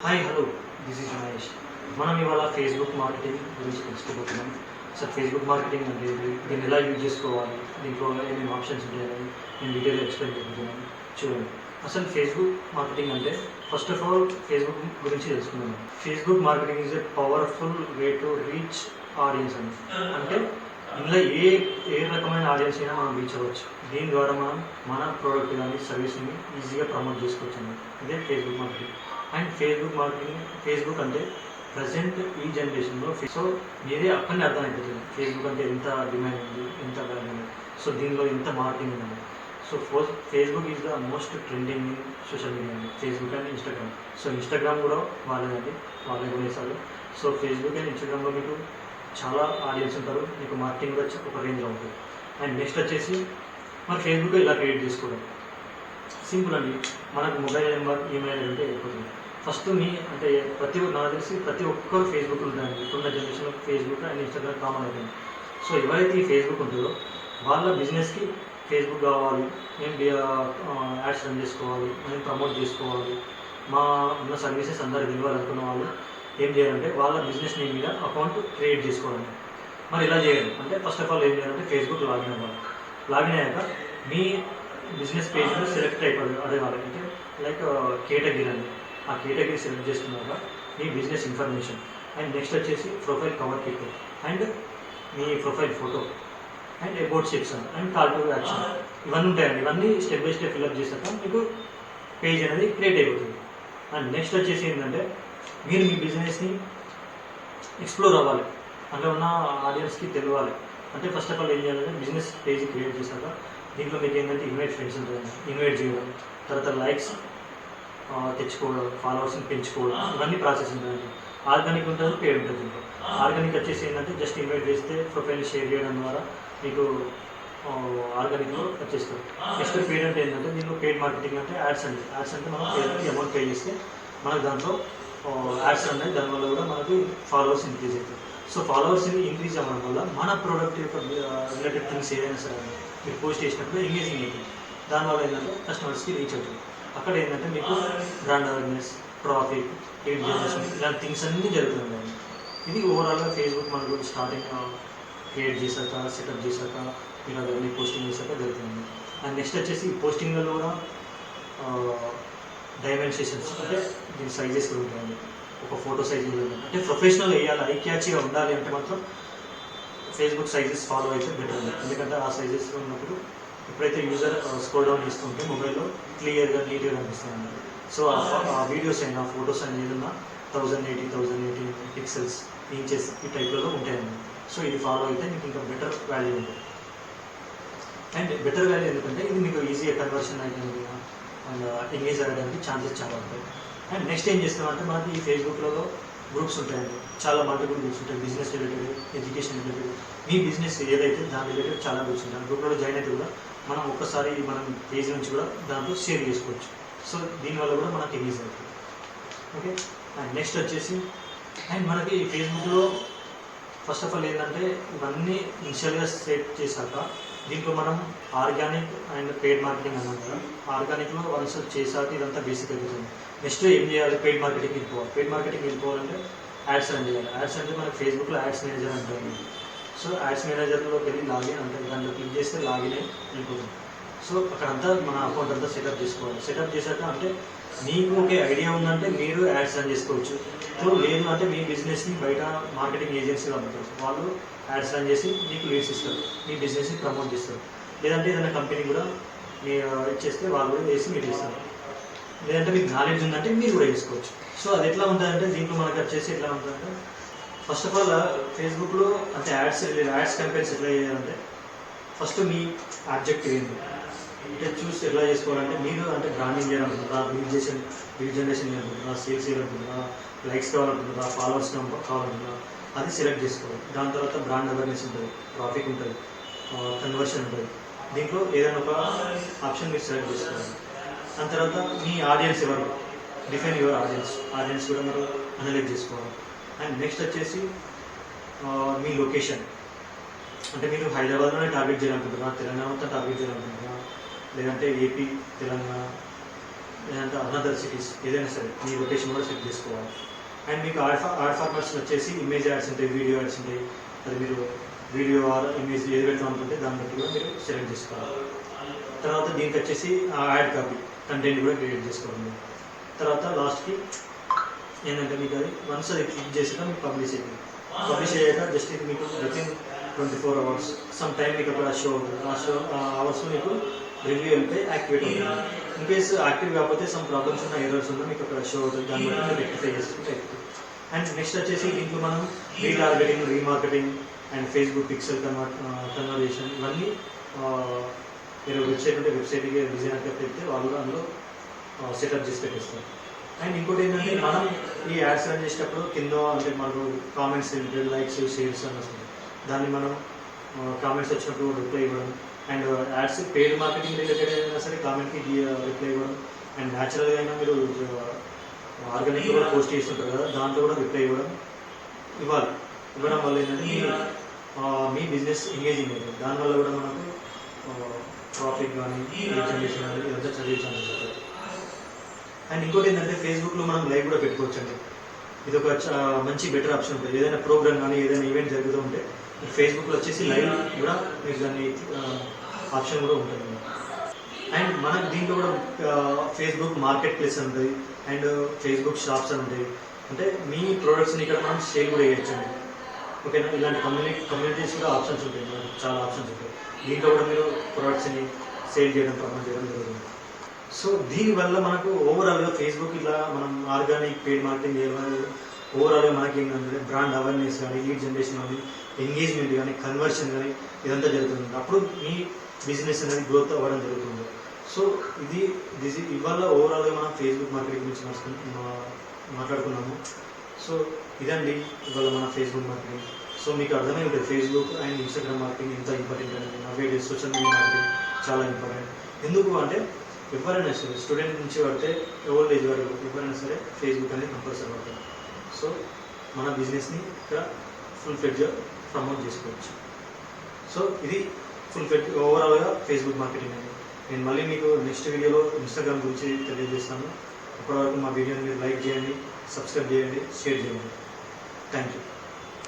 Hi hello this is Mahesh. మనం ఇవాళ Facebook marketing గురించి తెలుసుకోబోతున్నాం. అసలు ఫేస్బుక్ మార్కెటింగ్ అంటే దీన్ని ఎలా యూజ్ చేసుకోవాలి, దీంట్లో ఏమేమి ఆప్షన్స్ ఉంటాయని నేను డీటెయిల్గా ఎక్స్ప్లెయిన్ చేయబోతున్నాను. చూడండి, అసలు ఫేస్బుక్ మార్కెటింగ్ అంటే ఫస్ట్ ఆఫ్ ఆల్ ఫేస్బుక్ గురించి తెలుసుకుందాం. Facebook marketing is a powerful way to reach audience అని. అంటే ఇందులో ఏ రకమైన ఆడియన్స్ అయినా మనం రీచ్ అవ్వచ్చు. దీని ద్వారా మనం మన ప్రోడక్ట్ కానీ సర్వీస్ని ఈజీగా ప్రమోట్ చేసుకోవచ్చు అన్నమాట. ఇదే ఫేస్బుక్ మార్కెటింగ్. అండ్ ఫేస్బుక్ అంటే ప్రజెంట్ ఈ జనరేషన్లో సో మీరే అక్కడనే అర్థమైపోతుంది ఫేస్బుక్ అంటే ఎంత డిమాండ్ ఉంది, ఎంత వాల్యూ ఉంది, సో దీనిలో ఎంత మార్కెటింగ్ ఉంది. So Facebook is the most trending social media అండి, Facebook and Instagram. So Instagram కూడా వాళ్ళేనండి, వాళ్ళే కొనేసారు. సో ఫేస్బుక్ అండ్ ఇన్స్టాగ్రామ్లో మీకు చాలా ఆడియన్స్ ఉంటారు, మీకు మార్కెటింగ్ కూడా ఒక రేంజ్లో ఉంటుంది. అండ్ నెక్స్ట్ వచ్చేసి మరి ఫేస్బుక్ ఇలా క్రియేట్ చేసుకోవడం సింపుల్ అండి. మనకు మొబైల్ నెంబర్, ఈమెయిల్ ఉంటే అయిపోతుంది. ఫస్ట్ అంటే నాకు తెలిసి ప్రతి ఒక్కరు ఫేస్బుక్ ఉంటాయండి. ఇప్పుడున్న జనరేషన్లో ఫేస్బుక్ అండ్ ఇన్స్టాగ్రామ్ కామన్ అయిపోయింది. సో ఎవరైతే ఈ ఫేస్బుక్ ఉంటుందో వాళ్ళ బిజినెస్కి ఫేస్బుక్ కావాలి, మేము యాడ్స్ రన్ చేసుకోవాలి, మేము ప్రమోట్ చేసుకోవాలి, మా ఉన్న సర్వీసెస్ అందరికి ఇవ్వాలనుకున్న వాళ్ళు ఏం చేయాలంటే వాళ్ళ బిజినెస్ నేమ్ మీద అకౌంట్ క్రియేట్ చేసుకోవాలి. మరి ఇలా చేయాలి అంటే ఫస్ట్ ఆఫ్ ఆల్ ఏం చేయాలంటే ఫేస్బుక్ లాగిన్ అవ్వాలి. లాగిన్ అయ్యాక మీ బిజినెస్ పేజ్లో సెలెక్ట్ అడగాలి. అంటే లైక్ కేటగిరీ అండి, ఆ కేటగిరీ సెలెక్ట్ చేసుకున్నాక మీ బిజినెస్ ఇన్ఫర్మేషన్ అండ్ నెక్స్ట్ వచ్చేసి ప్రొఫైల్ కవర్ పిక్ అండ్ మీ profile photo and about section and call to action ఇవన్నీ ఉంటాయండి. ఇవన్నీ స్టెప్ బై స్టెప్ ఫిల్అప్ చేశాక మీకు పేజ్ అనేది క్రియేట్ అయిపోతుంది. అండ్ నెక్స్ట్ వచ్చేసి ఏంటంటే మీరు మీ బిజినెస్ని ఎక్స్ప్లోర్ అవ్వాలి, అందులో ఉన్న ఆడియన్స్కి తెలియాలి. అంటే ఫస్ట్ ఆఫ్ ఆల్ ఏం చేయాలంటే బిజినెస్ పేజ్ క్రియేట్ చేశాక దీంట్లో మీకు ఏంటంటే ఇన్వైట్ ఫ్రెండ్స్ ఉంటుంది, ఇన్వైట్ చేయడం, తర్వాత లైక్స్ తెచ్చుకోవడం, ఫాలోవర్స్ని పెంచుకోవడం, ఇవన్నీ ప్రాసెస్ ఉంటుంది. ఆర్గానిక్ ఉంటుంది, పేడ్ ఉంటుంది. దీంట్లో ఆర్గానిక్ వచ్చేసి ఏంటంటే జస్ట్ ఇన్వైట్ చేస్తే ప్రొఫైల్ షేర్ చేయడం ద్వారా మీకు ఆర్గానిక్లో వచ్చేస్తుంది. నెక్స్ట్ పేడ్ అంటే ఏంటంటే దీంట్లో పేడ్ మార్కెటింగ్ అంటే యాడ్స్ అండి. యాడ్స్ అంటే మనం అమౌంట్ పే చేస్తే మనకు దాంట్లో యాడ్స్ ఉన్నాయి, దానివల్ల కూడా మనకి ఫాలోవర్స్ ఇంక్రీజ్ అవుతుంది. సో ఫాలోవర్స్ ఇంక్రీజ్ అవ్వడం వల్ల మన ప్రోడక్ట్ యొక్క రిలేటెడ్ థింగ్స్ ఏదైనా సరే మీరు పోస్ట్ చేసినప్పుడు ఎంగేజింగ్ అవుతుంది. దానివల్ల ఏంటంటే కస్టమర్స్కి రీచ్ అవుతుంది. అక్కడ ఏంటంటే మీకు brand awareness, traffic, lead generation ఇలాంటి థింగ్స్ అన్నీ జరుగుతున్నాయి. ఇది ఓవరాల్గా ఫేస్బుక్ మనకు స్టార్టింగ్ క్రియేట్ చేశాక, సెటప్ చేశాక, ఇలా అవన్నీ పోస్టింగ్ చేశాక జరుగుతుంది. అండ్ నెక్స్ట్ వచ్చేసి పోస్టింగ్లో కూడా డైమెన్షన్స్ అంటే దీని సైజెస్ కూడా ఉంటాయండి. ఒక ఫోటో సైజ్ అంటే ప్రొఫెషనల్ వేయాలి, ఐ క్యాచ్గా ఉండాలి అంటే మాత్రం ఫేస్బుక్ సైజెస్ ఫాలో అయితే బెటర్ ఉంది. ఎందుకంటే ఆ సైజెస్లో ఉన్నప్పుడు ఎప్పుడైతే యూజర్ స్క్రోల్ డౌన్ చేస్తుంటే మొబైల్లో క్లియర్గా, నీట్గా కనిపిస్తుంది. సో ఆ వీడియోస్ అయినా ఫొటోస్ అయినా ఏదన్నా 1080 పిక్సెల్స్, ఇంచెస్ ఈ టైప్లలో ఉంటాయండి. సో ఇది ఫాలో అయితే మీకు ఇంకా బెటర్ వాల్యూ ఉంటుంది. అండ్ బెటర్ వాల్యూ ఎందుకంటే ఇది మీకు ఈజీగా కన్వర్షన్ అవుతుంది అండ్ ఎంగేజ్ అవ్వడానికి ఛాన్సెస్ చాలా ఉంటాయి. అండ్ నెక్స్ట్ ఏం చేస్తామంటే మనకి ఈ ఫేస్బుక్లో గ్రూప్స్ ఉంటాయండి, చాలా మల్టిపుల్ గ్రూప్స్ ఉంటాయి. బిజినెస్ రిలేటెడ్, ఎడ్యుకేషన్ రిలేటెడ్, మీ బిజినెస్ ఏదైతే దాని రిలేటెడ్ చాలా గ్రూప్స్ ఉంటాయి. గ్రూప్లో జాయిన్ అయితే కూడా మనం ఒక్కసారి మనం పేజ్ నుంచి కూడా దాంట్లో షేర్ చేసుకోవచ్చు. సో దీనివల్ల కూడా మనకి ఎంగేజ్ అవుతుంది. ఓకే. అండ్ నెక్స్ట్ వచ్చేసి అండ్ మనకి ఫేస్బుక్లో ఫస్ట్ ఆఫ్ ఆల్ ఏంటంటే ఇవన్నీ ఇనిషియల్గా సెట్ చేశాక దీంట్లో మనం ఆర్గానిక్ అండ్ పెయిడ్ మార్కెటింగ్ అన్నాం కదా. ఆర్గానిక్లో వన్స్ చేశాక ఇదంతా బేసిక్ అయిపోతుంది. నెక్స్ట్ ఏం చేయాలి, పెయిడ్ మార్కెటింగ్ వెళ్ళిపోవాలి. పెయిడ్ మార్కెటింగ్ వెళ్ళిపోవాలంటే యాడ్స్ రన్ చేయాలి. యాడ్స్ అంటే మనకి ఫేస్బుక్లో యాడ్స్ మేనేజర్ అంటారు. సో యాడ్స్ మేనేజర్లోకి వెళ్ళి లాగిన్ అంటే దాంట్లో క్లిక్ చేస్తే లాగిన్ అయి వెళ్ళిపోతుంది. సో అక్కడంతా మన అకౌంట్ అంతా సెటప్ చేసుకోవాలి. సెటప్ చేశాక అంటే మీకు ఒక ఐడియా ఉందంటే మీరు యాడ్స్ రన్ చేసుకోవచ్చు. సో లేదు అంటే మీ బిజినెస్ని బయట మార్కెటింగ్ ఏజెన్సీలు అమ్ముతారు, వాళ్ళు యాడ్స్ రన్ చేసి మీకు లీడ్స్ ఇస్తారు, మీ బిజినెస్ని ప్రమోట్ చేస్తారు. లేదంటే ఏదైనా కంపెనీ కూడా మీరు ఇచ్చేస్తే వాళ్ళు కూడా వేసి మీరు ఇస్తారు. లేదంటే మీకు నాలెడ్జ్ ఉందంటే మీరు కూడా చేసుకోవచ్చు. సో అది ఎట్లా ఉంటుందంటే దీంట్లో మనకు వచ్చేసి ఎట్లా ఉంటుందంటే ఫస్ట్ ఆఫ్ ఆల్ ఫేస్బుక్లో అంటే యాడ్స్ కంపెనీస్ ఎట్లా చేయాలంటే ఫస్ట్ మీ ఆబ్జెక్టివ్ ఏంటి అంటే చూసి ఎట్లా చేసుకోవాలంటే మీరు అంటే బ్రాండింగ్ చేయాలనుకుంటున్నా, లీడ్ జనరేషన్ చేయాలనుకుంటున్నా, సేల్స్ చేయాలనుకుంటున్నా, లైక్స్ కావాలనుకుంటున్నా, ఫాలోవర్స్ కావాలనుకుంటున్నా, అది సెలెక్ట్ చేసుకోవాలి. దాని తర్వాత బ్రాండ్ అవేర్నెస్ ఉంటుంది, ట్రాఫిక్ ఉంటుంది, కన్వర్షన్ ఉంటుంది. దీంట్లో ఏదైనా ఒక ఆప్షన్ మీరు సెలెక్ట్ చేసుకోవాలి. దాని తర్వాత మీ ఆడియన్స్ ఎవరు, డిఫైన్ యువర్ ఆడియన్స్ కూడా మీరు అనలైజ్ చేసుకోవాలి. అండ్ నెక్స్ట్ వచ్చేసి మీ లొకేషన్ అంటే మీరు హైదరాబాద్లోనే టార్గెట్ చేయాలనుకుంటున్నా, తెలంగాణ మొత్తం టార్గెట్ చేయాలనుకుంటున్నా, లేదంటే ఏపీ, తెలంగాణ లేదంటే అనదర్ సిటీస్ ఏదైనా సరే మీ లొకేషన్ కూడా సెట్ చేసుకోవాలి. అండ్ మీకు యాడ్ ఫార్మాట్స్ వచ్చేసి ఇమేజ్ యాడ్స్ ఉంటాయి, వీడియో యాడ్స్ ఉంటాయి. అది మీరు వీడియో ఆర్ ఇమేజ్ ఏది పెడతాం అనుకుంటే దాన్ని బట్టి కూడా మీరు సెలెక్ట్ చేసుకోవాలి. తర్వాత దీనికి వచ్చేసి యాడ్ కాపీ కంటెంట్ కూడా క్రియేట్ చేసుకోవాలి. తర్వాత లాస్ట్కి ఏంటంటే మీకు అది వన్స్ అది క్లిక్ చేసాక మీకు పబ్లిష్ అవుతుంది. పబ్లిష్ అయ్యాక జస్ట్ ఇది మీకు వితిన్ 24 hours సమ్ టైం మీకు అక్కడ షో అవుతుంది. ఆ అవర్స్లో మీకు రివ్యూ వెళ్తే యాక్టివేట్ అవుతుంది. ఇన్ కేసు యాక్టివ్ కాకపోతే సమ్ ప్రాబ్లమ్స్ ఉన్న ఎర్రర్స్ ఉన్నా మీకు అక్కడ షో అవుతుంది. దాన్ని బట్టి మీరు రెక్టిఫై చేసుకుంటే అవుతుంది. అండ్ నెక్స్ట్ వచ్చేసి దీంట్లో మనం retargeting, remarketing and Facebook pixel conversation ఇవన్నీ మీరు వెబ్సైట్ ఉంటే వెబ్సైట్కి డిజైనర్గా పెడితే వాళ్ళు కూడా అందులో సెటప్ చేసి పెట్టేస్తారు. అండ్ ఇంకోటి ఏంటంటే మనం ఈ యాడ్స్ రన్ చేసేటప్పుడు కింద అంటే మనకు కామెంట్స్ రిలేటెడ్ లైక్స్ షేర్స్ అని వస్తుంది. దాన్ని మనం కామెంట్స్ వచ్చినప్పుడు రిప్లై ఇవ్వడం. And ads paid marketing related అయినా సరే కామెంట్కి రిప్లై ఇవ్వడం. అండ్ న్యాచురల్గా అయినా మీరు ఆర్గానిక్గా కూడా పోస్ట్ చేస్తుంటారు కదా, దాంట్లో కూడా రిప్లై ఇవ్వడం వల్ల ఏంటంటే మీ బిజినెస్ ఎంగేజింగ్ అవుతుంది. దానివల్ల కూడా మనకు ప్రాఫిట్ కానీ జనరేషన్ కానీ ఇదంతా చదివే ఛాన్సెస్ ఉంటుంది. అండ్ ఇంకోటి ఏంటంటే ఫేస్బుక్లో మనం లైవ్ కూడా పెట్టుకోవచ్చండి. ఇది ఒక మంచి బెటర్ ఆప్షన్ ఉంటుంది. ఏదైనా ప్రోగ్రామ్ కానీ ఏదైనా ఈవెంట్ జరుగుతూ ఉంటే ఫేస్బుక్లో వచ్చేసి లైవ్ కూడా మీకు దాన్ని ఆప్షన్ కూడా ఉంటుంది. అండ్ మనకు దీంట్లో కూడా ఫేస్బుక్ మార్కెట్ ప్లేస్ అని ఉంటుంది అండ్ ఫేస్బుక్ షాప్స్ అని ఉంటాయి. అంటే మీ ప్రోడక్ట్స్ని ఇక్కడ మనం సేల్ కూడా చేయొచ్చండి. ఓకేనా, ఇలాంటి కమ్యూనిటీస్ కూడా ఆప్షన్స్ ఉంటాయి, మనకు చాలా ఆప్షన్స్ ఉంటాయి. దీంట్లో కూడా మీరు ప్రోడక్ట్స్ని సేల్ చేయడం, ప్రమోట్ చేయడం జరుగుతుంది. సో దీనివల్ల మనకు ఓవరాల్గా ఫేస్బుక్ ఇట్లా మనం ఆర్గానిక్ పెయిడ్ మార్కెటింగ్ ఓవరాల్గా మనకి ఏంటంటే బ్రాండ్ అవేర్నెస్ కానీ, లీడ్ జనరేషన్ కానీ, ఎంగేజ్మెంట్ కానీ, కన్వర్షన్ కానీ ఇదంతా జరుగుతుంది. అప్పుడు మీ బిజినెస్ అనేది గ్రోత్ అవ్వడం జరుగుతుంది. సో ఇవాళ ఓవరాల్గా మనం ఫేస్బుక్ మార్కెటింగ్ గురించి మాట్లాడుకున్నాము. సో ఇదండి ఇవాళ మన ఫేస్బుక్ మార్కెటింగ్. సో మీకు అర్థమై ఉంటుంది ఫేస్బుక్ అండ్ ఇన్స్టాగ్రామ్ మార్కెటింగ్ ఎంత ఇంపార్టెంట్ అనేది. నవ్వేడే సోషల్ మీడియా మార్కెటింగ్ చాలా ఇంపార్టెంట్. ఎందుకు అంటే ఎవరైనా సరే స్టూడెంట్ నుంచి పడితే ఓల్డ్ ఏజ్ వరకు ఎవరైనా సరే ఫేస్బుక్ అనేది కంపల్సరీ పడుతుంది. సో మన బిజినెస్ని ఇక్కడ ఫుల్ ఫ్లెడ్జ్గా ప్రమోట్ చేసుకోవచ్చు. సో ఇది ఫుల్ ఫ్లెడ్జ్ ఓవరాల్గా ఫేస్బుక్ మార్కెటింగ్ అనేది. నేను మళ్ళీ మీకు నెక్స్ట్ వీడియోలో ఇన్స్టాగ్రామ్ గురించి తెలియజేస్తాను. అప్పటివరకు మా వీడియోని మీరు లైక్ చేయండి, సబ్స్క్రైబ్ చేయండి, షేర్ చేయండి. Thank you.